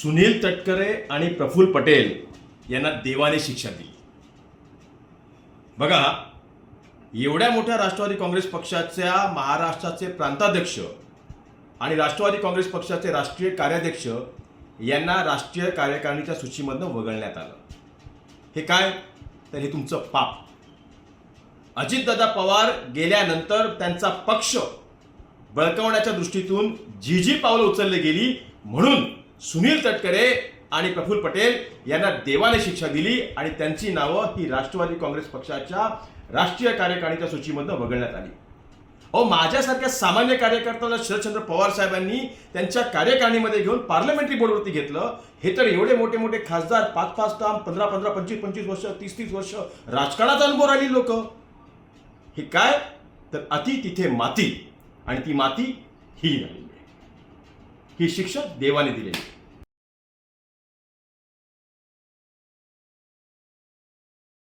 सुनील तटकरे आणि प्रफुल्ल पटेल यांना देवाने शिक्षा दिली. बघा, एवढ्या मोठ्या राष्ट्रवादी काँग्रेस पक्षाच्या महाराष्ट्राचे प्रांताध्यक्ष आणि राष्ट्रवादी काँग्रेस पक्षाचे राष्ट्रीय कार्याध्यक्ष यांना राष्ट्रीय कार्यकारिणीच्या सूचीमधनं वगळण्यात आलं. हे काय? तर हे तुमचं पाप. अजितदादा पवार गेल्यानंतर त्यांचा पक्ष बळकावण्याच्या दृष्टीतून जी पावलं उचलली गेली, म्हणून सुनील तटकरे आणि प्रफुल्ल पटेल यांना देवाने शिक्षा दिली आणि त्यांची नावं ही राष्ट्रवादी काँग्रेस पक्षाच्या राष्ट्रीय कार्यकारिणीच्या सूचीमधनं वगळण्यात आली. माझ्यासारख्या सामान्य कार्यकर्त्याला शरदचंद्र पवार साहेबांनी त्यांच्या कार्यकारिणीमध्ये घेऊन पार्लमेंटरी बोर्डवरती घेतलं. हे तर एवढे मोठे मोठे खासदार 5-5 टर्म, 15-15, 25-25 वर्ष, 30-30 वर्ष राजकारणाचा अनुभव राहिली लोक. हे काय? तर अति तिथे माती, आणि ती माती ही झालेली आहे. ही शिक्षा देवाने दिलेली.